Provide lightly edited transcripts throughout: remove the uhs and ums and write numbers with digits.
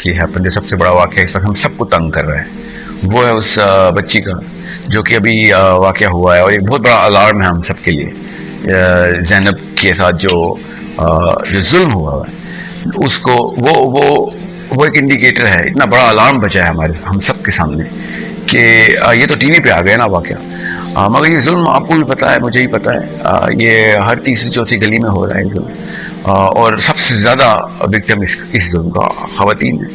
جو سب سے بڑا واقعہ اس وقت ہم سب کو تنگ کر رہا ہے وہ ہے اس بچی کا جو کہ ابھی واقعہ ہوا ہے، اور ایک بہت بڑا الارم ہے ہم سب کے لیے۔ زینب کے ساتھ جو ظلم ہوا ہے اس کو وہ ایک انڈیکیٹر ہے، اتنا بڑا الارم بچا ہے ہم سب کے سامنے کہ یہ تو ٹی وی پہ آ گیا نا واقعہ، مگر یہ ظلم آپ کو بھی پتہ ہے، مجھے بھی پتہ ہے، یہ ہر تیسری چوتھی گلی میں ہو رہا ہے یہ ظلم، اور سب سے زیادہ وکٹم اس ظلم کا خواتین ہیں،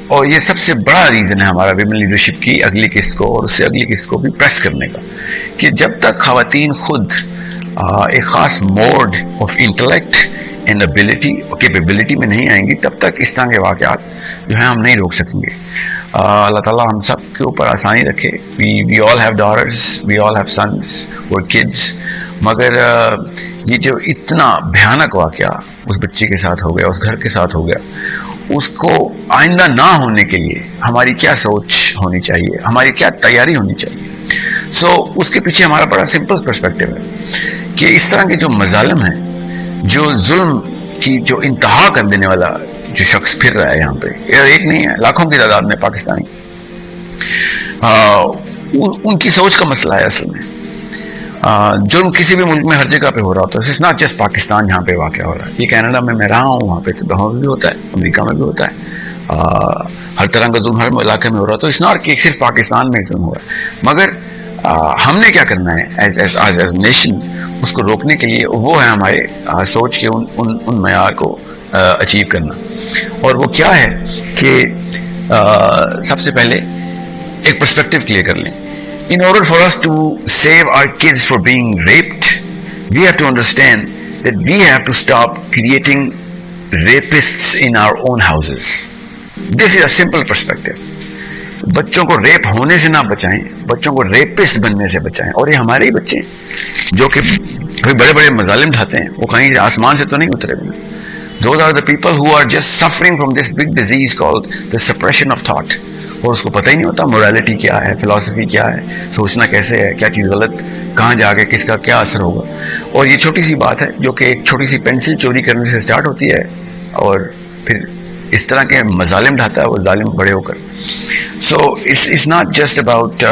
اور یہ سب سے بڑا ریزن ہے ہمارا ویمن لیڈرشپ کی اگلی قسط کو اور اس سے اگلی قسط کو بھی پریس کرنے کا، کہ جب تک خواتین خود ایک خاص mode of intellect and ability اور کیپیبلٹی میں نہیں آئیں گی تب تک اس طرح کے واقعات جو ہیں ہم نہیں روک سکیں گے۔ اللہ تعالیٰ ہم سب کے اوپر آسانی رکھے۔ We all have daughters, we all have sons اور کڈس، مگر یہ جو اتنا بھیانک واقعہ اس بچی کے ساتھ ہو گیا، اس گھر کے ساتھ ہو گیا، اس کو آئندہ نہ ہونے کے لیے ہماری کیا سوچ ہونی چاہیے، ہماری کیا تیاری ہونی چاہیے۔ اس کے پیچھے ہمارا بڑا سمپل پرسپیکٹیو ہے کہ اس طرح کے جو مظالم ہیں، جو ظلم کی جو انتہا کر دینے والا جو شخص پھر رہا ہے یہاں پہ، ایک نہیں ہے، لاکھوں کی تعداد میں پاکستانی، ان کی سوچ کا مسئلہ ہے اصل میں۔ جرم کسی بھی ملک میں ہر جگہ پہ ہو رہا ہوتا ہے، اٹس ناٹ جسٹ پاکستان جہاں پہ واقع ہو رہا ہے۔ یہ کینیڈا میں رہا ہوں، وہاں پہ وہاں بھی ہوتا ہے، امریکہ میں بھی ہوتا ہے، ہر طرح کا ظلم ہر علاقے میں ہو رہا ہے، تو اٹس ناٹ کہ صرف پاکستان میں ظلم ہوا ہے، مگر ہم نے کیا کرنا ہے ایز نیشن اس کو روکنے کے لیے، وہ ہے ہمارے سوچ کے ان معیار کو اچیو کرنا، اور وہ کیا ہے کہ سب سے پہلے ایک پرسپیکٹو کلیئر کر لیں۔ In order for us to save our kids for being raped, we have to understand that we have to stop creating rapists in our own houses. This is a simple perspective. بچوں کو rape ہونے سے نہ بچائیں، بچوں کو rapist بننے سے بچائیں، اور یہ ہمارے ہی بچے ہیں جو کہ بڑے بڑے مظالم ڈھاتے ہیں، وہ کہیں آسمان سے تو نہیں اترے ہوئے۔ Those are the people who are just suffering from this big disease called the suppression of thought. اور اس کو پتہ ہی نہیں ہوتا موریلٹی کیا ہے، فلسفی کیا ہے، سوچنا کیسے ہے، کیا چیز غلط، کہاں جا کے کس کا کیا اثر ہوگا۔ اور یہ چھوٹی سی بات ہے جو کہ ایک چھوٹی سی پینسل چوری کرنے سے سٹارٹ ہوتی ہے اور پھر اس طرح کے مظالم ڈھاتا ہے وہ ظالم بڑے ہو کر۔ So it's not just about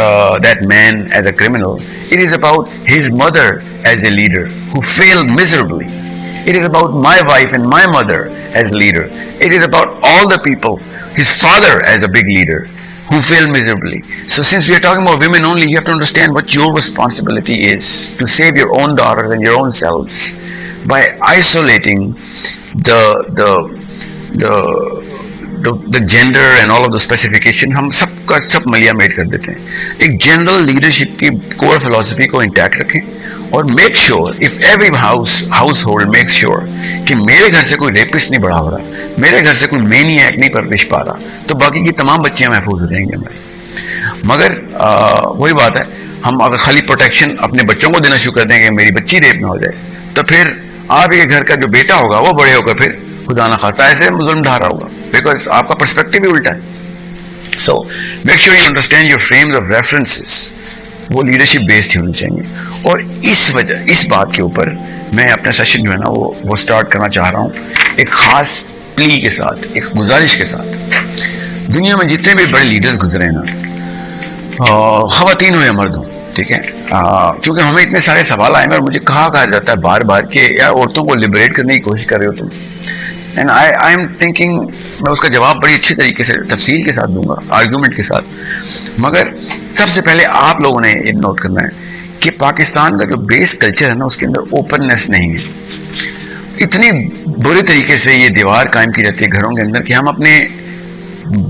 that man as a criminal. It is about his mother as a leader who failed miserably. It is about my wife and my mother as leader. It is about all the people, his father as a big leader who failed miserably. So since we are talking about women only, you have to understand what your responsibility is to save your own daughters and your own selves by isolating the gender and all of the specifications. ہم سب کا سب ملیا meat کر دیتے ہیں۔ ایک general leadership کی کور فلسفی کو انٹیکٹ رکھیں، اور make sure if every house hold make sure کہ میرے گھر سے کوئی ریپسٹ نہیں بڑا ہو رہا، میرے گھر سے کوئی مینیاک نہیں پرورش پا رہا، تو باقی کی تمام بچیاں محفوظ ہو جائیں گے ہماری۔ مگر وہی بات ہے، ہم اگر خالی پروٹیکشن اپنے بچوں کو دینا شروع کر دیں کہ میری بچی ریپ نہ ہو جائے، تو پھر آپ کے گھر کا جو بیٹا ہوگا وہ بڑے ہو کر پھر خدا نہ خواستہ ایسے ظلم ڈھا رہا ہوگا، بیکاز آپ کا پرسپیکٹو بھی الٹا ہے۔ So make sure you understand your frames of references، وہ لیڈرشپ بیسڈ ہونی چاہیے۔ اور اس بات کے اوپر میں اپنا سیشن جو ہے نا وہ سٹارٹ کرنا چاہ رہا ہوں ایک خاص پلی کے ساتھ، ایک گزارش کے ساتھ۔ دنیا میں جتنے بھی بڑے لیڈرز گزرے ہیں نا، خواتین ہو یا مرد ہوں، ٹھیک ہے، کیونکہ ہمیں اتنے سارے سوال آئے ہیں اور مجھے کہا جاتا ہے بار بار کہ یار عورتوں کو لبریٹ کرنے کی کوشش کر رہے ہو تم، اینڈ آئی ایم تھنکنگ میں اس کا جواب بڑی اچھی طریقے سے تفصیل کے ساتھ دوں گا، آرگیومنٹ کے ساتھ، مگر سب سے پہلے آپ لوگوں نے یہ نوٹ کرنا ہے کہ پاکستان کا جو بیس کلچر ہے نا اس کے اندر اوپننس نہیں ہے۔ اتنی برے طریقے سے یہ دیوار قائم کی جاتی ہے گھروں کے اندر کہ ہم اپنے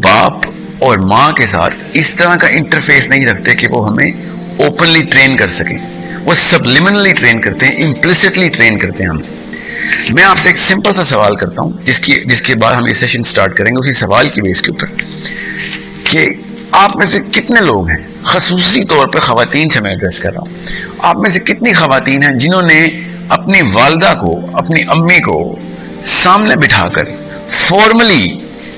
باپ اور ماں کے ساتھ اس طرح کا انٹرفیس نہیں رکھتے کہ وہ ہمیں اوپنلی ٹرین کر سکیں، وہ سبلیمنلی ٹرین کرتے ہیں، امپلیسٹلی ٹرین کرتے ہیں ہمیں۔ میں آپ سے ایک سمپل سا سوال کرتا ہوں جس کے بعد ہم یہ سیشن سٹارٹ کریں گے اسی سوال کی بیس کے اوپر، کہ آپ میں سے کتنے لوگ ہیں، خصوصی طور پہ خواتین سے میں ایڈریس کر رہا ہوں، آپ میں سے کتنی خواتین ہیں جنہوں نے اپنی والدہ کو، اپنی امی کو سامنے بٹھا کر فارملی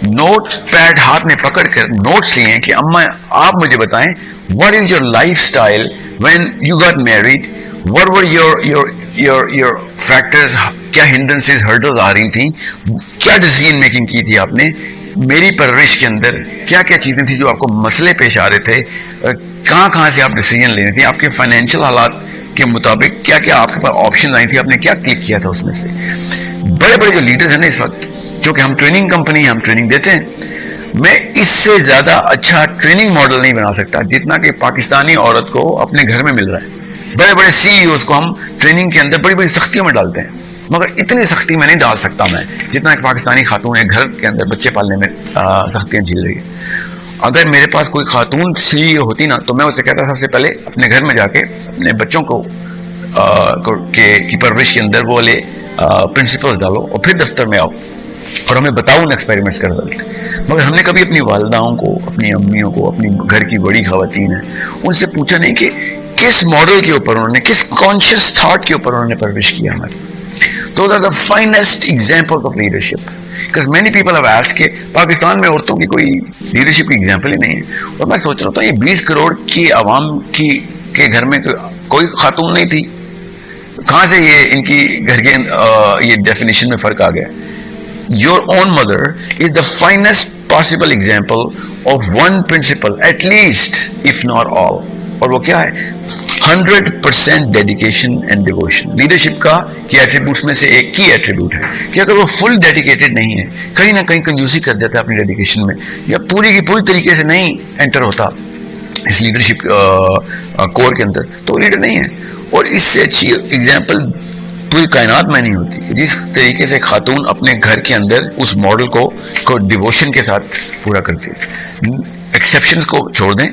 نوٹ پیڈ ہاتھ میں پکڑ کر نوٹس لیے ہیں کہ اماں آپ مجھے بتائیں what is your lifestyle when you got married, what were your factors، کیا hindrances hurdles آ رہی تھیں، کیا ڈیسیژن میکنگ کی تھی آپ نے، میری پرورش کے اندر کیا کیا چیزیں تھیں جو آپ کو مسئلے پیش آ رہے تھے, کہاں کہاں سے آپ ڈیسیجن لینے تھے, آپ کے فائنینشیل حالات کے مطابق کیا کیا آپ کے پاس آپشن آئی تھی, آپ نے کیا کلک کیا تھا اس میں سے. بڑے بڑے جو لیڈرز ہیں نا اس وقت, جو کہ ہم ٹریننگ کمپنی ہم ٹریننگ دیتے ہیں, میں اس سے زیادہ اچھا ٹریننگ ماڈل نہیں بنا سکتا جتنا کہ پاکستانی عورت کو اپنے گھر میں مل رہا ہے. بڑے بڑے سی ای اوز کو ہم ٹریننگ کے اندر بڑی بڑی سختیوں میں ڈالتے ہیں, مگر اتنی سختی میں نہیں ڈال سکتا میں جتنا ایک پاکستانی خاتون ہے گھر کے اندر بچے پالنے میں سختیاں جھیل رہی ہے. اگر میرے پاس کوئی خاتون سی ای ہوتی نا تو میں اسے کہتا سب سے پہلے اپنے گھر میں جا کے اپنے بچوں کو کی پرورش کے اندر وہ لے پرنسپلز ڈالو اور پھر دفتر میں آؤ اور ہمیں بتاؤ ان ایکسپیریمنٹس کا رزلٹ. مگر ہم نے کبھی اپنی والداؤں کو, اپنی امیوں کو, اپنی گھر کی بڑی خواتین ہیں, ان سے پوچھا نہیں کہ کس ماڈل کے اوپر انہوں نے, کس کانشیس تھاٹ کے اوپر انہوں نے پرورش کیا ہماری. Those are the finest examples of leadership. Because many people have asked کہ پاکستان میں عورتوں کی کوئی لیڈرشپ کی ایگزامپل ہی نہیں ہے. اور میں سوچ رہا تھا یہ 20 کروڑ کی عوام کے گھر میں کوئی خاتون نہیں تھی, کہاں سے یہ ان کی گھر کے یہ ڈیفینیشن میں فرق آ گیا. Your own mother is the finest possible example of one principle, at least, if not all. اور وہ کیا ہے, 100% ڈیڈیکیشن اینڈ ڈیووشن. لیڈرشپ کا کی ایٹریبیوٹس میں سے ایک کی ایٹریبیوٹ ہے کہ اگر وہ فل ڈیڈیکیٹڈ نہیں ہے, کہیں نہ کہیں کنجوسی کر دیتا ہے اپنی ڈیڈیکیشن میں, یا پوری کی پوری طریقے سے نہیں انٹر ہوتا اس لیڈرشپ کور کے اندر, تو وہ لیڈر نہیں ہے. اور اس سے اچھی ایگزامپل پوری کائنات میں نہیں ہوتی کہ جس طریقے سے خاتون اپنے گھر کے اندر اس ماڈل کو ڈیووشن کے ساتھ پورا کرتی ہے. ایکسیپشنز کو چھوڑ دیں,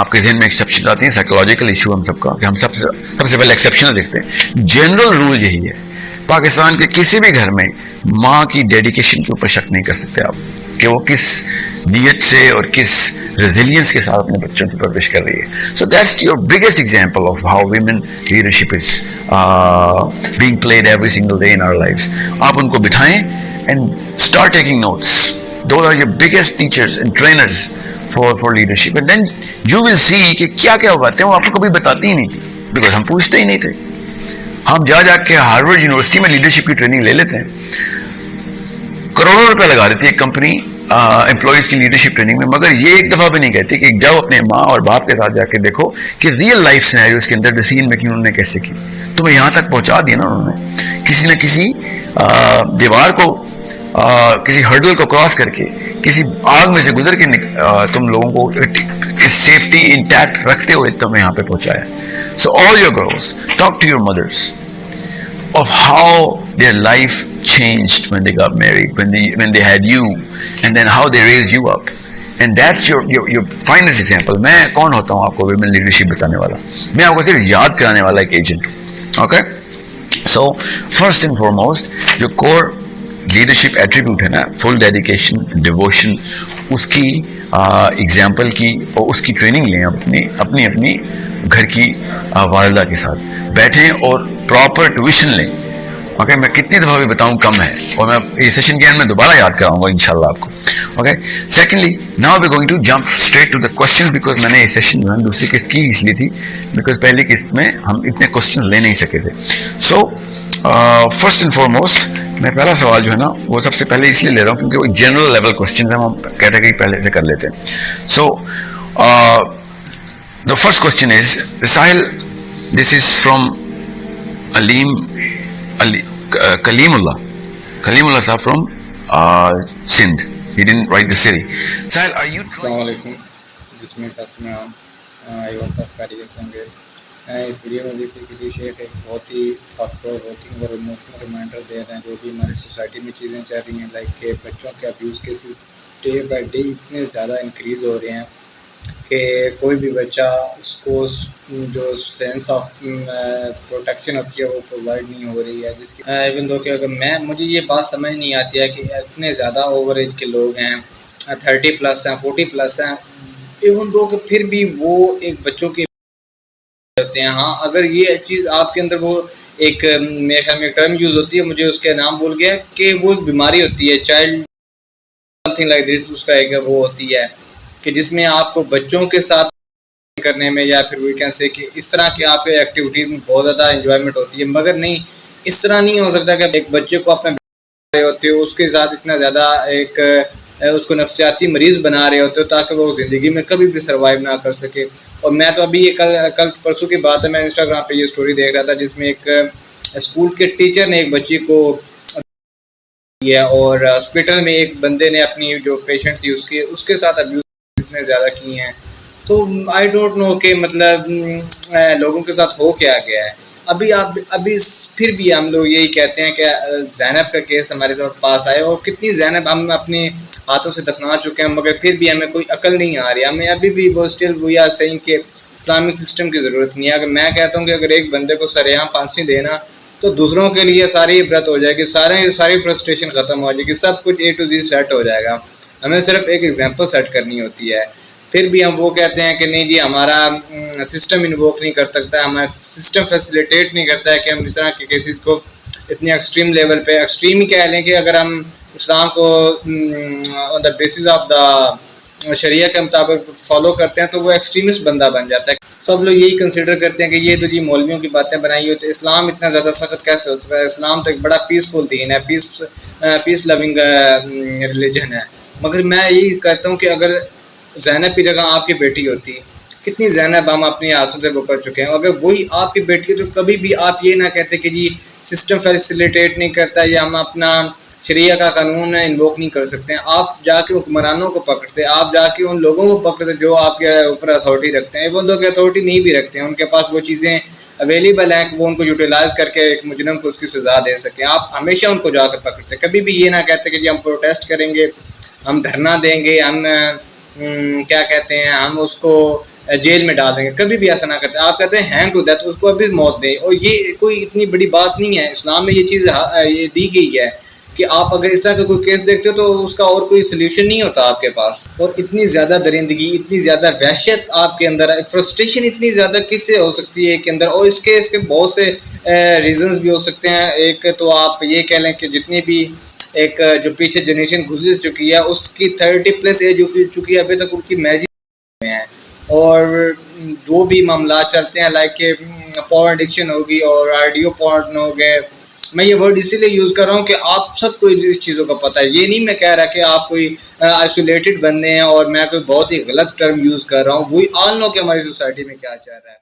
آپ کے ذہن میں ایکسیپشن آتی ہیں, سائیکولوجیکل ایشو ہم سب کا کہ ہم سب سے پہلے ایکسیپشن دیکھتے ہیں. جنرل رول یہی ہے, پاکستان کے کسی بھی گھر میں ماں کی ڈیڈیکیشن کے اوپر شک نہیں کر سکتے آپ کہ وہ کس نیت سے اور کس ریزیلینس کے ساتھ اپنے بچوں کی پرورش کر رہی ہے. So that's your biggest example of how women leadership is being played every single day in our lives. آپ ان کو بٹھائیں and start taking notes. Those are your biggest teachers and trainers for leadership, and then you will see کہ کیا کیا باتیں وہ آپ کو کبھی بتاتی ہی نہیں تھی, بیکاز ہم پوچھتے ہی نہیں تھے. ہم جا کے ہارورڈ یونیورسٹی میں لیڈرشپ کی ٹریننگ لے لیتے ہیں, کروڑوں روپے لگا دیتی ہے ایک کمپنی امپلائیز کی لیڈرشپ ٹریننگ میں, مگر یہ ایک دفعہ بھی نہیں کہتی کہ جاؤ اپنے ماں اور باپ کے ساتھ جا کے دیکھو کہ ریئل لائف سینیریوز کے اندر ڈیسیژن میکنگ انہوں نے کیسے کی. تمہیں یہاں تک پہنچا دیا نا انہوں نے, کسی نہ کسی دیوار کو, کسی ہرڈل کو کراس کر کے, کسی آگ میں سے گزر کے تم لوگوں کو سیفٹی انٹیکٹ رکھتے ہوئے تمہیں یہاں پہ پہنچایا. So all your girls talk to your mothers of how their life changed when they got married, when they had you, and then how they raised you up. And that's your finest example. میں کون ہوتا ہوں آپ کو women leadership بتانے والا, میں آپ کو صرف یاد کرانے والا ایک agent. Okay, so first and foremost جو کور لیڈرشپ ایٹریبیوٹ ہے نا, فل ڈیڈیکیشن, ڈیووشن, اس کی ایگزامپل کی اور اس کی ٹریننگ لیں اپنی گھر کی والدہ کے ساتھ بیٹھیں اور پراپر ٹیوشن لیں. اوکے, میں کتنی دفعہ بھی بتاؤں کم ہے, اور میں یہ سیشن کے اینڈ میں دوبارہ یاد کراؤں گا انشاءاللہ آپ کو. Okay, secondly now we going to jump straight to the question, because میں نے یہ سیشن جو ہے دوسری قسط کی اس لیے تھی بیکاز پہلی قسط میں ہم اتنے کوسچنز لے نہیں سکے تھے. سو فرسٹ اینڈ فارموسٹ میں پہلا سوال جو ہے نا وہ سب سے پہلے اس لیے لے رہا ہوں کیونکہ وہ جنرل لیول کوسچن ہے, ہم کیٹیگری پہلے سے کر لیتے ہیں. سو the first question is, Sahil, this is from Kalimullah sahab from Sindh. He didn't write the city. Sahil, are you... Assalamu alaikum. جسمی Faisal میں آئی ہوپ آپ خیریت ہوں گے. اس ویڈیو میں بیسیکلی شیخ ایک بہت ہی تھاٹ پرووکنگ اور ایموشنل ریمائنڈر دے رہے ہیں جو بھی ہماری سوسائٹی میں چیزیں چل رہی ہیں, لائک کہ بچوں کے abuse cases day by day اتنے زیادہ انکریز ہو رہے ہیں کہ کوئی بھی بچہ اس کو جو سینس آف پروٹیکشن ہوتی ہے وہ پرووائڈ نہیں ہو رہی ہے, جس کی ایون دو کہ اگر مجھے یہ بات سمجھ نہیں آتی ہے کہ اتنے زیادہ اوور ایج کے لوگ ہیں, 30+ ہیں, 40+ ہیں, ایون دو کہ پھر بھی وہ ایک بچوں کے ہوتے ہیں. ہاں, اگر یہ چیز آپ کے اندر وہ ایک میرے خیال میں ٹرم یوز ہوتی ہے, مجھے اس کا نام بھول گیا, کہ وہ ایک بیماری ہوتی ہے child something like that, اس کا ایک وہ ہوتی ہے کہ جس میں آپ کو بچوں کے ساتھ کرنے میں یا پھر وہ کیسے کہ اس طرح کے آپ کے ایکٹیویٹیز میں بہت زیادہ انجوائمنٹ ہوتی ہے, مگر نہیں اس طرح نہیں ہو سکتا کہ ایک بچے کو اپنے ہوتے ہو اس کے ساتھ اتنا زیادہ ایک اس کو نفسیاتی مریض بنا رہے ہوتے ہو تاکہ وہ زندگی میں کبھی بھی سروائیو نہ کر سکے. اور میں تو ابھی یہ کل پرسوں کی بات ہے، میں انسٹاگرام پہ یہ اسٹوری دیکھ رہا تھا جس میں ایک اسکول کے ٹیچر نے ایک بچی کو کیا، اور ہاسپٹل میں ایک بندے نے اپنی جو پیشنٹ تھی اس کے ساتھ ابیوز اتنے زیادہ کی ہیں. تو آئی ڈونٹ نو کہ مطلب لوگوں کے ساتھ ہو کیا گیا ہے. ابھی پھر بھی ہم لوگ یہی کہتے ہیں کہ زینب کا کیس ہمارے ساتھ پاس آئے، اور کتنی زینب ہم اپنے ہاتھوں سے دفنا چکے ہیں، مگر پھر بھی ہمیں کوئی عقل نہیں آ رہی. ہمیں ابھی بھی وہ اسٹل وی آر سیئنگ کہ اسلامک سسٹم کی ضرورت نہیں ہے. اگر میں کہتا ہوں کہ اگر ایک بندے کو سر عام پھانسی دینا تو دوسروں کے لیے ساری عبرت ہو جائے گی، ساری فرسٹریشن ختم ہو جائے گی، سب کچھ A to Z سیٹ ہو جائے گا. ہمیں صرف ایک ایگزامپل سیٹ کرنی ہوتی ہے. پھر بھی ہم وہ کہتے ہیں کہ نہیں جی ہمارا سسٹم انووک نہیں کر سکتا، ہمارا سسٹم فیسیلیٹیٹ نہیں کرتا ہے کہ ہم اس طرح کے کیسز کو اتنے ایکسٹریم لیول پہ، ایکسٹریم ہی کہہ لیں کہ اگر ہم اسلام کو آن دا بیسس آف دا شریعہ کے مطابق فالو کرتے ہیں تو وہ ایکسٹریمسٹ بندہ بن جاتا ہے. سب لوگ یہی کنسیڈر کرتے ہیں کہ یہ تو جی مولویوں کی باتیں بنائی ہوئی، تو اسلام اتنا زیادہ سخت کیسے ہو سکتا ہے؟ اسلام تو ایک بڑا پیسفل دین ہے، پیس لونگ ریلیجن ہے. مگر میں یہی کہتا ہوں کہ اگر زینب کی جگہ آپ کی بیٹی ہوتی، کتنی زینب ہم اپنی آنسوں سے وہ کر چکے ہیں. اگر وہی آپ کی بیٹی ہے تو کبھی بھی آپ یہ نہ کہتے کہ جی سسٹم فیسیلیٹیٹ نہیں کرتا یا ہم اپنا شریعہ کا قانون انووک نہیں کر سکتے ہیں. آپ جا کے حکمرانوں کو پکڑتے، آپ جا کے ان لوگوں کو پکڑتے جو آپ کے اوپر اتھارٹی رکھتے ہیں. وہ لوگ اتھارٹی نہیں بھی رکھتے ہیں، ان کے پاس وہ چیزیں اویلیبل ہیں کہ وہ ان کو یوٹیلائز کر کے ایک مجرم کو اس کی سزا دے سکیں. آپ ہمیشہ ان کو جا کے پکڑتے، کبھی بھی یہ نہ کہتے کہ جی ہم پروٹیسٹ کریں گے، ہم دھرنا دیں گے، ہم کیا کہتے ہیں ہم اس کو جیل میں ڈال دیں گے. کبھی بھی ایسا نہ کرتے. آپ کہتے ہیں ہینگ ٹو ڈیتھ، اس کو ابھی موت دیں. اور یہ کوئی اتنی بڑی بات نہیں ہے، اسلام میں یہ چیز یہ دی گئی ہے کہ آپ اگر اس طرح کا کوئی کیس دیکھتے ہو تو اس کا اور کوئی سلیوشن نہیں ہوتا آپ کے پاس. اور اتنی زیادہ درندگی، اتنی زیادہ وحشت آپ کے اندر، فرسٹریشن اتنی زیادہ کس سے ہو سکتی ہے کے اندر؟ اور اس کے بہت سے ریزنز بھی ہو سکتے ہیں. ایک تو آپ یہ کہہ لیں کہ جتنی بھی ایک جو پیچھے جنریشن گزر چکی ہے اس کی 30+ ایج ہو چکی ہے، ابھی تک ان کی میرج میں ہے. اور جو بھی معاملات چلتے ہیں لائک کہ پاور ایڈکشن ہوگی اور آڈیو پورن ہو گئے. میں یہ ورڈ اسی لیے یوز کر رہا ہوں کہ آپ سب کو اس چیزوں کا پتہ ہے. یہ نہیں میں کہہ رہا کہ آپ کوئی آئسولیٹڈ بندے ہیں اور میں کوئی بہت ہی غلط ٹرم یوز کر رہا ہوں. وی آل نو کہ ہماری سوسائٹی میں کیا چل رہا ہے.